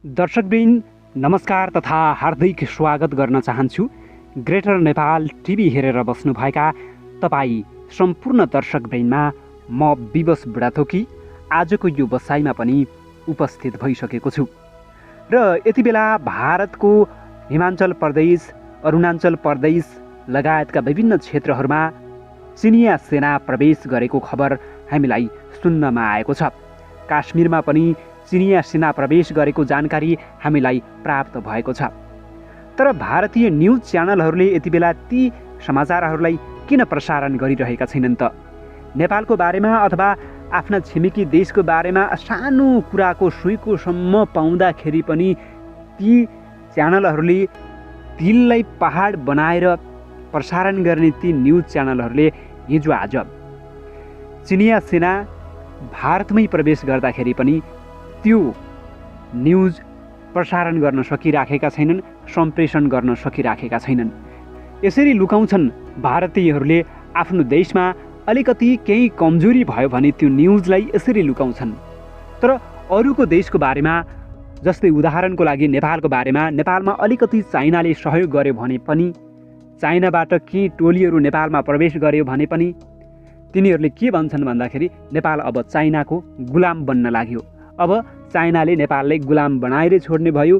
दर्शकवृन्द नमस्कार तथा हार्दिक स्वागत गर्न चाहन्छु। ग्रेटर नेपाल टिभी हेरेर बस्नुभएका तपाईँ सम्पूर्ण दर्शकवृन्दमा म विवश बुढाथोकी आजको यो बसाइमा पनि उपस्थित भइसकेको छु र यति बेला भारतको हिमाञ्चल प्रदेश, अरुणाञ्चल प्रदेश लगायतका विभिन्न क्षेत्रहरूमा चिनिया सेना प्रवेश गरेको खबर हामीलाई सुन्नमा आएको छ। काश्मीरमा पनि चिनिया सेना प्रवेश गरेको जानकारी हामीलाई प्राप्त भएको छ। तर भारतीय न्युज च्यानलहरूले यति बेला ती समाचारहरूलाई किन प्रसारण गरिरहेका छैनन् त? नेपालको बारेमा अथवा आफ्ना छिमेकी देशको बारेमा सानो कुराको सुइकोसम्म पाउँदाखेरि पनि ती च्यानलहरूले दिललाई पहाड बनाएर प्रसारण गर्ने ती न्युज च्यानलहरूले हिजो आज चिनिया सेना भारतमै प्रवेश गर्दाखेरि पनि त्यो न्युज प्रसारण गर्न सकिराखेका छैनन्, सम्प्रेषण गर्न सकिराखेका छैनन्। यसरी लुकाउँछन् भारतीयहरूले आफ्नो देशमा अलिकति केही कमजोरी भयो भने त्यो न्युजलाई यसरी लुकाउँछन्। तर अरूको देशको बारेमा, जस्तै उदाहरणको लागि नेपालको बारेमा, नेपालमा अलिकति चाइनाले सहयोग गर्यो भने पनि, चाइनाबाट केही टोलीहरू नेपालमा प्रवेश गर्यो भने पनि तिनीहरूले के भन्छन् भन्दाखेरि नेपाल अब चाइनाको गुलाम बन्न लाग्यो, अब चाइनाले नेपाललाई गुलाम बनाएर छोड्ने भयो,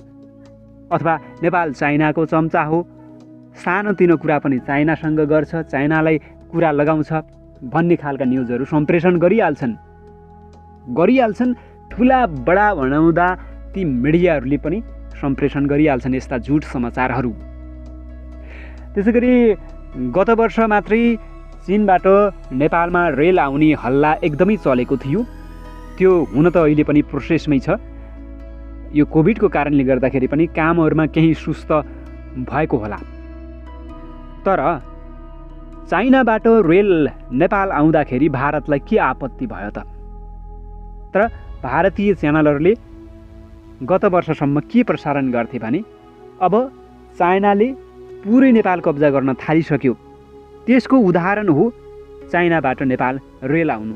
अथवा नेपाल चाइनाको चम्चा हो, सानोतिनो कुरा पनि चाइनासँग गर्छ, चाइनालाई कुरा लगाउँछ भन्ने खालका न्युजहरू सम्प्रेषण गरिहाल्छन्। ठुला बडा भनाउँदा ती मिडियाहरूले पनि सम्प्रेषण गरिहाल्छन् यस्ता झुट समाचारहरू। त्यसै गरी गत वर्ष मात्रै चीनबाट नेपालमा रेल आउने हल्ला एकदमै चलेको थियो। त्यो हुन त अहिले पनि प्रोसेसमै छ। यो कोभिडको कारणले गर्दाखेरि पनि कामहरूमा केही सुस्त भएको होला। तर चाइनाबाट रेल नेपाल आउँदाखेरि भारतलाई के आपत्ति भयो त? तर भारतीय च्यानलहरूले गत वर्षसम्म के प्रसारण गर्थे भने अब चाइनाले पुरै नेपाल कब्जा गर्न थालिसक्यो, त्यसको उदाहरण हो चाइनाबाट नेपाल रेल आउनु।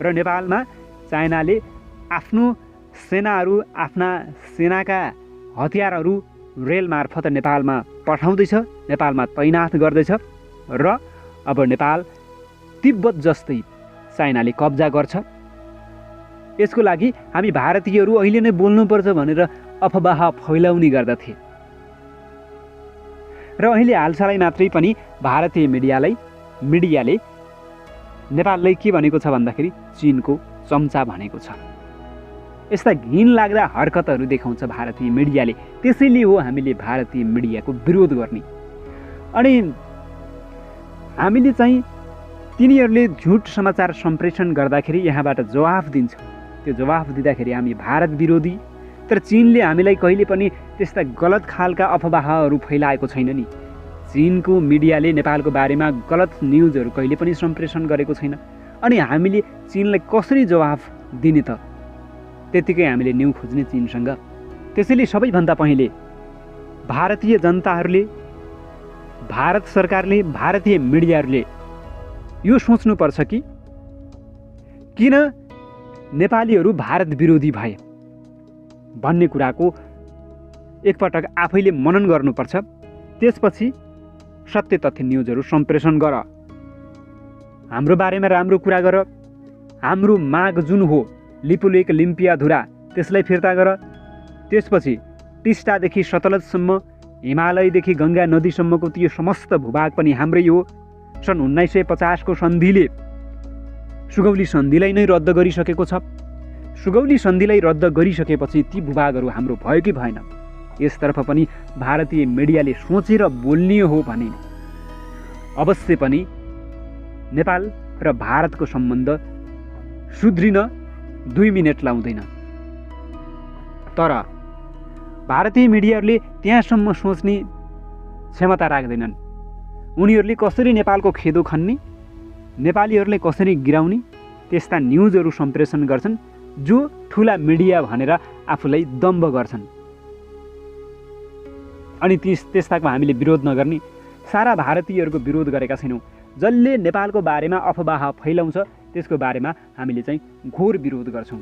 र नेपालमा चाइनाले आफ्नो सेनाहरू, आफ्ना सेनाका हतियारहरू रेल मार्फत नेपालमा पठाउँदैछ, नेपालमा तैनाथ गर्दैछ र अब नेपाल तिब्बत जस्तै चाइनाले कब्जा गर्छ। यसको लागि हामी भारतीयहरू अहिले नै बोल्नुपर्छ भनेर अफवाह फैलाउने गर्दथे। र अहिले हालसालै मात्रै पनि भारतीय मिडियाले नेपाललाई के भनेको छ भन्दाखेरि चीनको चम्चा भनेको छ। यस्ता घिनलाग्दा हरकतहरू देखाउँछ भारतीय मिडियाले। त्यसैले हो हामीले भारतीय मिडियाको विरोध गर्ने। अनि हामीले चाहिँ तिनीहरूले झुट समाचार सम्प्रेषण गर्दाखेरि यहाँबाट जवाफ दिन्छ। त्यो जवाफ दिँदाखेरि हामी भारत विरोधी। तर चीनले हामीलाई कहिले पनि त्यस्ता गलत खालका अफवाहहरू फैलाएको छैन नि। चीनको मिडियाले नेपालको बारेमा गलत न्युजहरू कहिले पनि सम्प्रेषण गरेको छैन। अनि हामीले चीनलाई कसरी जवाफ दिने त? त्यतिकै हामीले न्यु खोज्ने चीनसँग। त्यसैले सबैभन्दा पहिले भारतीय जनताहरूले, भारत सरकारले, भारतीय मिडियाहरूले यो सोच्नुपर्छ कि किन नेपालीहरू भारत विरोधी भए भन्ने कुराको एकपटक आफैले मनन गर्नुपर्छ। त्यसपछि सत्य तथ्य न्युजहरू सम्प्रेषण गर, हाम्रो बारेमा राम्रो कुरा गर, हाम्रो माग जुन हो लिपुलेक लिम्पियाधुरा त्यसलाई फिर्ता गर। त्यसपछि टिस्टादेखि सतलजसम्म, हिमालयदेखि गङ्गा नदीसम्मको त्यो समस्त भूभाग पनि हाम्रै हो। सन् 1950 को सन्धिले सुगौली सन्धिलाई नै रद्द गरिसकेको छ। सुगौली सन्धिलाई रद्द गरिसकेपछि ती भूभागहरू हाम्रो भयो कि भएन? यसतर्फ पनि भारतीय मिडियाले सोचेर बोल्ने हो भने अवश्य पनि नेपाल र भारतको सम्बन्ध सुध्रिन 2 मिनेट लाउँदैन। तर भारतीय मिडियाहरूले त्यहाँसम्म सोच्ने क्षमता राख्दैनन्। उनीहरूले कसरी नेपालको खेदो खन्ने, नेपालीहरूलाई कसरी गिराउने त्यस्ता न्युजहरू सम्प्रेषण गर्छन् जो ठुला मिडिया भनेर आफूलाई दम्भ गर्छन्। अनि त्यस्ताको हामीले विरोध नगर्ने? सारा भारतीयहरूको विरोध गरेका छैनौँ। जसले नेपालको बारेमा अफवाह फैलाउँछ त्यसको बारेमा हामीले चाहिँ घोर विरोध गर्छौँ।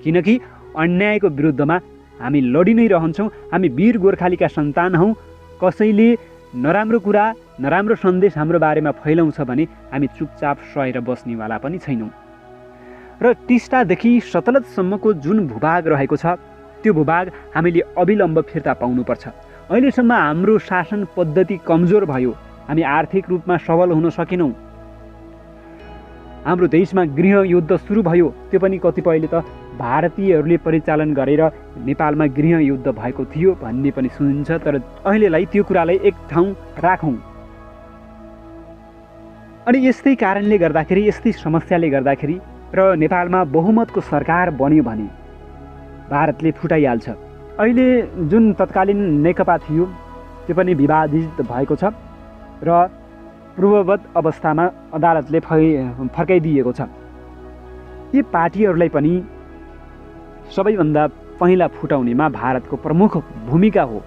किनकि अन्यायको विरुद्धमा हामी लडी नै रहन्छौँ, हामी वीर गोर्खालीका सन्तान हौँ, कसैले नराम्रो कुरा नराम्रो सन्देश हाम्रो बारेमा फैलाउँछ भने हामी चुपचाप सहेर बस्नेवाला पनि छैनौँ। र टिस्टादेखि सतलजसम्मको जुन भूभाग रहेको छ त्यो भूभाग हामीले अविलम्ब फिर्ता पाउनुपर्छ। अहिलेसम्म हाम्रो शासन पद्धति कमजोर भयो, हामी आर्थिक रूपमा सबल हुन सकेनौँ। हाम्रो देशमा गृहयुद्ध सुरु भयो, त्यो पनि कतिपयले त भारतीयहरूले परिचालन गरेर नेपालमा गृहयुद्ध भएको थियो भन्ने पनि सुनिन्छ। तर अहिलेलाई त्यो कुरालाई एक ठाउँ राखौँ। अनि यस्तै कारणले गर्दाखेरि, यस्तै समस्याले गर्दाखेरि र नेपालमा बहुमतको सरकार बन्यो भने भारतले फुटाइहाल्छ। अहिले जुन तत्कालीन नेकपा थियो त्यो पनि विवादित भएको छ र पूर्ववत अवस्थामा अदालतले फर्काइदिएको छ। यी पार्टीहरूलाई पनि सबैभन्दा पहिला फुटाउनेमा भारतको प्रमुख भूमिका हो,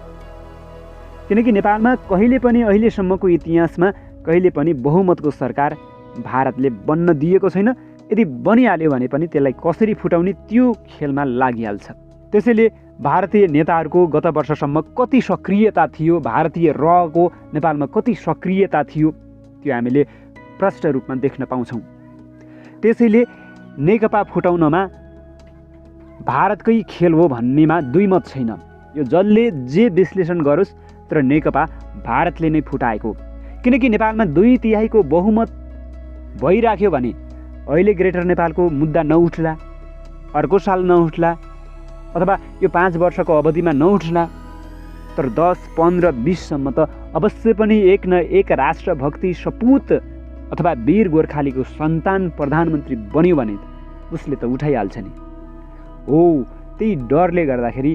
किनकि नेपालमा कहिले पनि अहिलेसम्मको इतिहासमा कहिले पनि बहुमतको सरकार भारतले बन्न दिएको छैन। यदि बनिहाल्यो भने पनि त्यसलाई कसरी फुटाउने त्यो खेलमा लागिहाल्छ। त्यसैले भारतीय नेताहरूको गत वर्षसम्म कति सक्रियता थियो, भारतीय रहको नेपालमा कति सक्रियता थियो त्यो हामीले प्रष्ट रूपमा देख्न पाउँछौँ। त्यसैले नेकपा फुटाउनमा भारतकै खेल हो भन्नेमा दुई मत छैन। यो जसले जे विश्लेषण गरोस्, तर नेकपा भारतले नै फुटाएको। किनकि नेपालमा 2/3 बहुमत भइराख्यो भने अहिले ग्रेटर नेपालको मुद्दा नउठ्ला, अर्को साल नउठ्ला, अथवा यो 5 वर्षको अवधिमा नउठ्ला, तर 10, 15, 20सम्म त अवश्य पनि एक न एक राष्ट्रभक्ति सपूत अथवा वीर गोर्खालीको सन्तान प्रधानमन्त्री बन्यो भने उसले त उठाइहाल्छ नि। हो, त्यही डरले गर्दाखेरि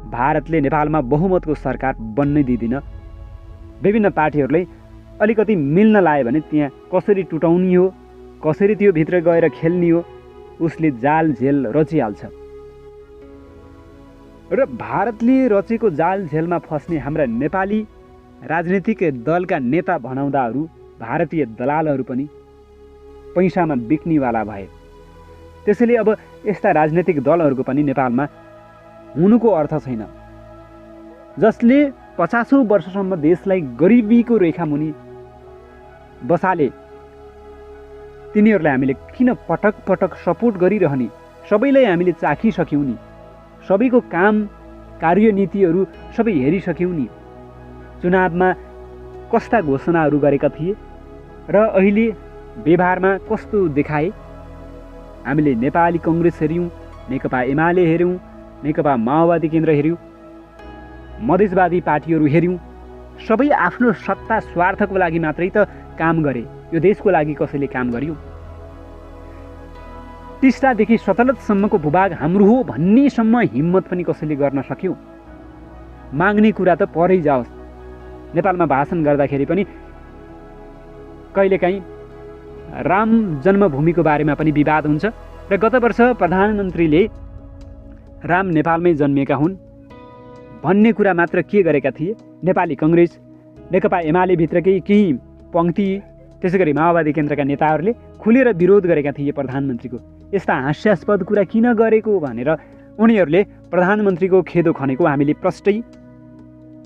भारतले नेपालमा बहुमतको सरकार बन्नै दिँदैन। विभिन्न पार्टीहरूलाई अलिकति मिल्न लायो भने त्यहाँ कसरी टुटाउने हो, कसरी त्यो भित्र गएर खेल्ने हो, उसले जाल झेल रचिहाल्छ। र भारतले रचेको जाल झेलमा फस्ने हाम्रा नेपाली राजनीतिक दलका नेता भनाउँदाहरू, भारतीय दलालहरू पनि पैसामा बिक्नेवाला भए। त्यसैले अब यस्ता राजनीतिक दलहरूको पनि नेपालमा हुनुको अर्थ छैन। जसले 50औं वर्षसम्म देशलाई गरिबीको रेखामुनि बसाले, तिनीहरूलाई हामीले किन पटक पटक सपोर्ट गरिरहने? सबैलाई हामीले चाखिसक्यौँ नि, सबैको काम कार्यनीतिहरू सबै हेरिसक्यौँ नि। चुनावमा कस्ता घोषणाहरू गरेका थिए र अहिले व्यवहारमा कस्तो देखाए? हामीले नेपाली कङ्ग्रेस हेऱ्यौँ, नेकपा एमाले हेऱ्यौँ, नेकपा माओवादी केन्द्र हेऱ्यौँ, मधेसवादी पार्टीहरू हेऱ्यौँ। सबै आफ्नो सत्ता स्वार्थको लागि मात्रै त काम गरे। यो देशको लागि कसैले काम गर्यो? टिस्टादेखि सतलजसम्मको भूभाग हाम्रो हो भन्नेसम्म हिम्मत पनि कसैले गर्न सक्यो? माग्ने कुरा त परै जाओस्। नेपालमा भाषण गर्दाखेरि पनि कहिलेकाहीँ राम जन्मभूमिको बारेमा पनि विवाद हुन्छ र गत वर्ष प्रधानमन्त्रीले राम नेपालमै जन्मिएका हुन् भन्ने कुरा मात्र के गरेका थिए? नेपाली कङ्ग्रेस, नेकपा एमाले भित्रकै केही पङ्क्ति, त्यसै गरी माओवादी केन्द्रका नेताहरूले खुलेर विरोध गरेका थिए प्रधानमन्त्रीको। यस्ता हास्यास्पद कुरा किन गरेको भनेर उनीहरूले प्रधानमन्त्रीको खेदो खनेको हामीले प्रष्टै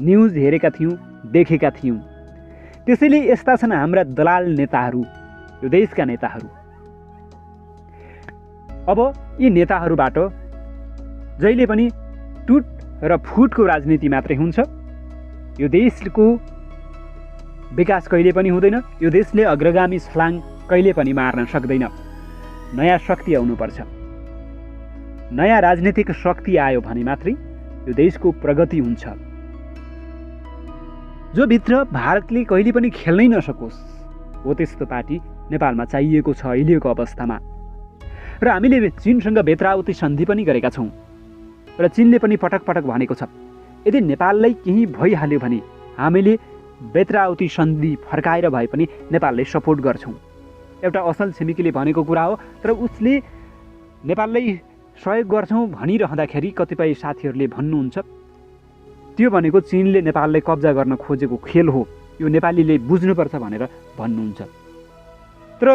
न्युज हेरेका थियौँ, देखेका थियौँ। त्यसैले यस्ता छन् हाम्रा दलाल नेताहरू, यो देशका नेताहरू। अब यी नेताहरूबाट जहिले पनि टुट र फुटको राजनीति मात्रै हुन्छ। यो देशको विकास कहिले पनि हुँदैन। यो देशले अग्रगामी छलाङ कहिले पनि मार्न सक्दैन। नयाँ शक्ति आउनुपर्छ। नयाँ राजनीतिक शक्ति आयो भने मात्रै यो देशको प्रगति हुन्छ। जो भित्र भारतले कहिले पनि खेल्नै नसकोस् हो त्यस्तो पार्टी नेपालमा चाहिएको छ अहिलेको अवस्थामा। र हामीले चीनसँग बेत्राउती सन्धि पनि गरेका छौँ र चीनले पनि पटक पटक भनेको छ यदि नेपाललाई केही भइहाल्यो भने हामीले बेत्राउती सन्धि फर्काएर भए पनि नेपाललाई सपोर्ट गर्छौँ। एउटा असल छिमेकीले भनेको कुरा हो, तर उसले नेपाललाई सहयोग गर्छौँ भनिरहँदाखेरि कतिपय साथीहरूले भन्नुहुन्छ त्यो भनेको चीनले नेपाललाई कब्जा गर्न खोजेको खेल हो, यो नेपालीले बुझ्नुपर्छ भनेर भन्नुहुन्छ। तर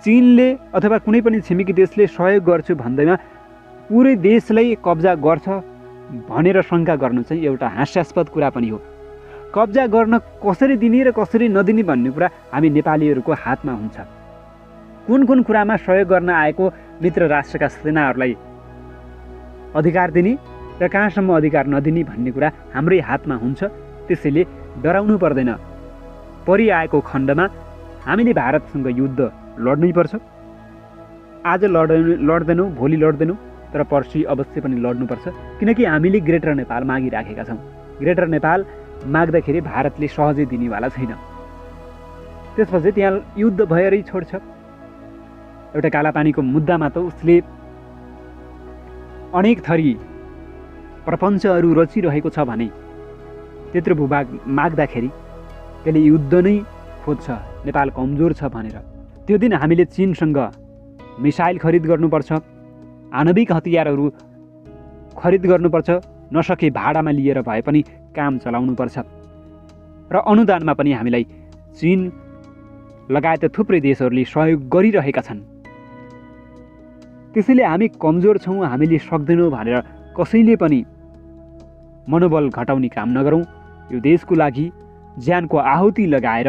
चीनले अथवा कुनै पनि छिमेकी देशले सहयोग गर्छु भन्दैमा पुरै देशलाई कब्जा गर्छ भनेर शङ्का गर्नु चाहिँ एउटा हास्यास्पद कुरा पनि हो। कब्जा गर्न कसरी दिने र कसरी नदिने भन्ने कुरा हामी नेपालीहरूको हातमा हुन्छ। कुन कुन कुरामा सहयोग गर्न आएको मित्र राष्ट्रका सेनाहरूलाई अधिकार दिने र कहाँसम्म अधिकार नदिने भन्ने कुरा हाम्रै हातमा हुन्छ। त्यसैले डराउनु पर्दैन। परिआएको खण्डमा हामीले भारतसँग युद्ध लड्नै पर्छ। आज लड्दैनौँ, भोलि लड्दैनौँ, तर पर्सि अवश्य पनि लड्नुपर्छ। किनकि हामीले ग्रेटर नेपाल मागिराखेका छौँ। ग्रेटर नेपाल माग्दाखेरि भारतले सहजै दिनेवाला छैन। त्यसपछि त्यहाँ युद्ध भएरै छोड्छ। एउटा कालापानीको मुद्दामा त उसले अनेक थरी प्रपञ्चहरू रचिरहेको छ भने त्यत्रो भूभाग माग्दाखेरि त्यसले युद्ध नै खोज्छ, नेपाल कमजोर छ भनेर। त्यो दिन हामीले चीनसँग मिसाइल खरिद गर्नुपर्छ, आणविक हतियारहरू खरिद गर्नुपर्छ, नसके भाडामा लिएर भए पनि काम चलाउनुपर्छ। र अनुदानमा पनि हामीलाई चीन लगायत थुप्रै देशहरूले सहयोग गरिरहेका छन्। त्यसैले हामी कमजोर छौँ, हामीले सक्दैनौँ भनेर कसैले पनि मनोबल घटाउने काम नगरौँ। यो देशको लागि ज्यानको आहुति लगाएर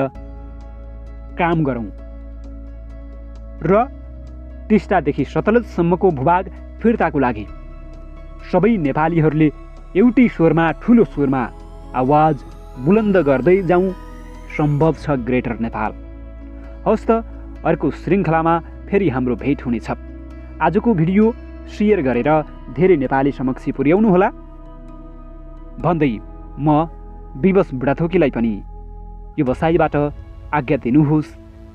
काम गरौँ र टिस्टादेखि सतलजसम्मको भूभाग फिर्ताको लागि सबै नेपालीहरूले एउटै स्वरमा, ठुलो स्वरमा आवाज बुलन्द गर्दै जाउँ। सम्भव छ ग्रेटर नेपाल। हवस् त, अर्को श्रृङ्खलामा फेरि हाम्रो भेट हुनेछ। आजको भिडियो सेयर गरेर धेरै नेपाली समक्ष पुर्याउनुहोला भन्दै म विवश बुढाथोकीलाई पनि यो बसाइबाट आज्ञा दिनुहोस्।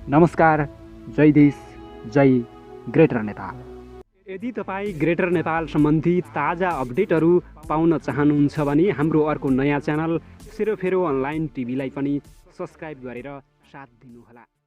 नमस्कार। जय देश, जय ग्रेटर नेपाल। यदि तपाईँ ग्रेटर नेपाल सम्बन्धी ताजा अपडेटहरू पाउन चाहनुहुन्छ भने हाम्रो अर्को नयाँ च्यानल सेरोफेरो अनलाइन टिभीलाई पनि सब्सक्राइब गरेर साथ दिनुहोला।